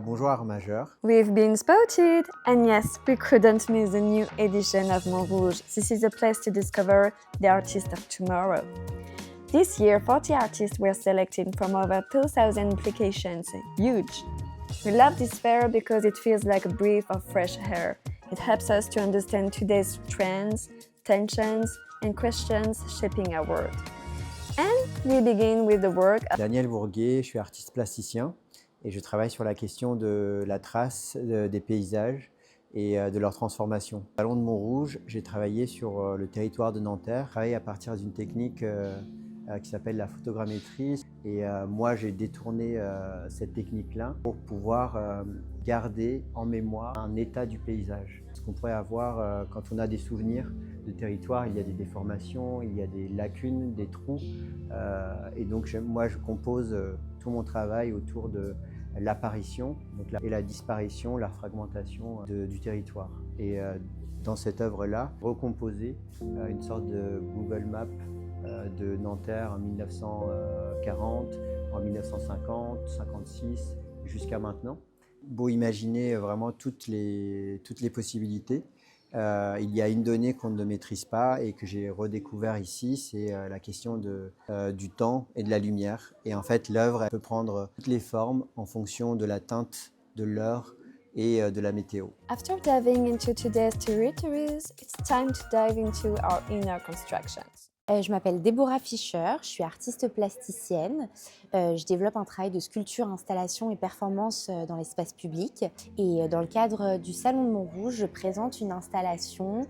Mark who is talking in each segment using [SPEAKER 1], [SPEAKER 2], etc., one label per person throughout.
[SPEAKER 1] Bonjour Art Majeur.
[SPEAKER 2] We've been spotted, and yes, we couldn't miss the new edition of Montrouge. This is a place to discover the artists of tomorrow. This year, 40 artists were selected from over 2,000 applications. Huge! We love this fair because it feels like a breath of fresh air. It helps us to understand today's trends, tensions, and questions shaping our world. And we begin with the work of
[SPEAKER 1] Daniel Bourguet, je suis artiste plasticien et je travaille sur la question de la trace des paysages et de leur transformation. Au Salon de Montrouge, j'ai travaillé sur le territoire de Nanterre. Je travaille à partir d'une technique qui s'appelle la photogrammétrie. Et moi, j'ai détourné cette technique-là pour pouvoir garder en mémoire un état du paysage. Ce qu'on pourrait avoir quand on a des souvenirs de territoire, il y a des déformations, il y a des lacunes, des trous. Et donc, moi, je compose tout mon travail autour de l'apparition et la disparition, la fragmentation du territoire. Et dans cette œuvre-là, recomposer une sorte de Google Map de Nanterre en 1940, en 1950, 56, jusqu'à maintenant. Beau imaginer vraiment toutes les possibilités. Il y a une donnée qu'on ne maîtrise pas et que j'ai redécouvert ici, c'est la question du temps et de la lumière. Et en fait, l'œuvre peut prendre toutes les formes en fonction de la teinte, de l'heure et de la météo.
[SPEAKER 2] After diving into today's territories, it's time to dive into our inner constructions.
[SPEAKER 3] Je m'appelle Déborah Fischer, je suis artiste plasticienne. Je développe un travail de sculpture, installation et performance dans l'espace public. Et dans le cadre du Salon de Montrouge, je présente une installation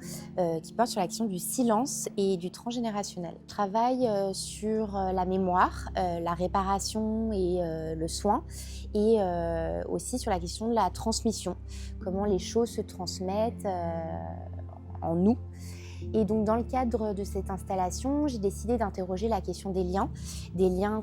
[SPEAKER 3] qui porte sur la question du silence et du transgénérationnel. Je travaille sur la mémoire, la réparation et le soin, et aussi sur la question de la transmission, comment les choses se transmettent en nous. Et donc dans le cadre de cette installation, j'ai décidé d'interroger la question des liens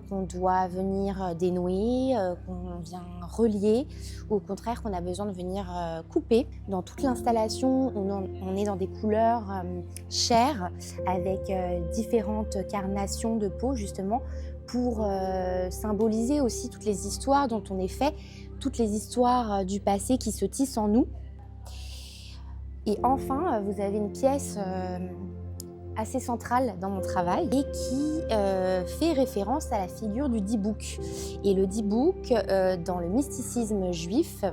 [SPEAKER 3] qu'on doit venir dénouer, qu'on vient relier, ou au contraire qu'on a besoin de venir couper. Dans toute l'installation, on est dans des couleurs chères, avec différentes carnations de peau justement, pour symboliser aussi toutes les histoires dont on est fait, toutes les histoires du passé qui se tissent en nous. Et enfin, vous avez une pièce assez centrale dans mon travail et qui fait référence à la figure du Dybbuk. Et le Dybbuk, dans le mysticisme juif,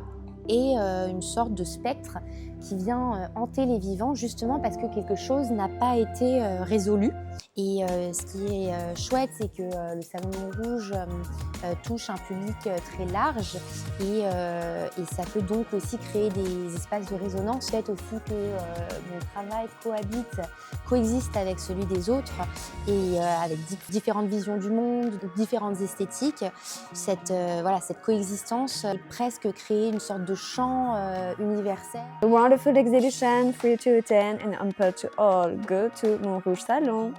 [SPEAKER 3] est une sorte de spectre qui vient hanter les vivants justement parce que quelque chose n'a pas été résolu. Et ce qui est chouette, c'est que le Salon de Montrouge touche un public très large et ça peut donc aussi créer des espaces de résonance. Le fait aussi que mon travail coexiste avec celui des autres et avec différentes visions du monde, différentes esthétiques. Cette coexistence peut presque créer une sorte de chant universel.
[SPEAKER 2] A wonderful exhibition, free to attend and open to all. Go to Montrouge Salon.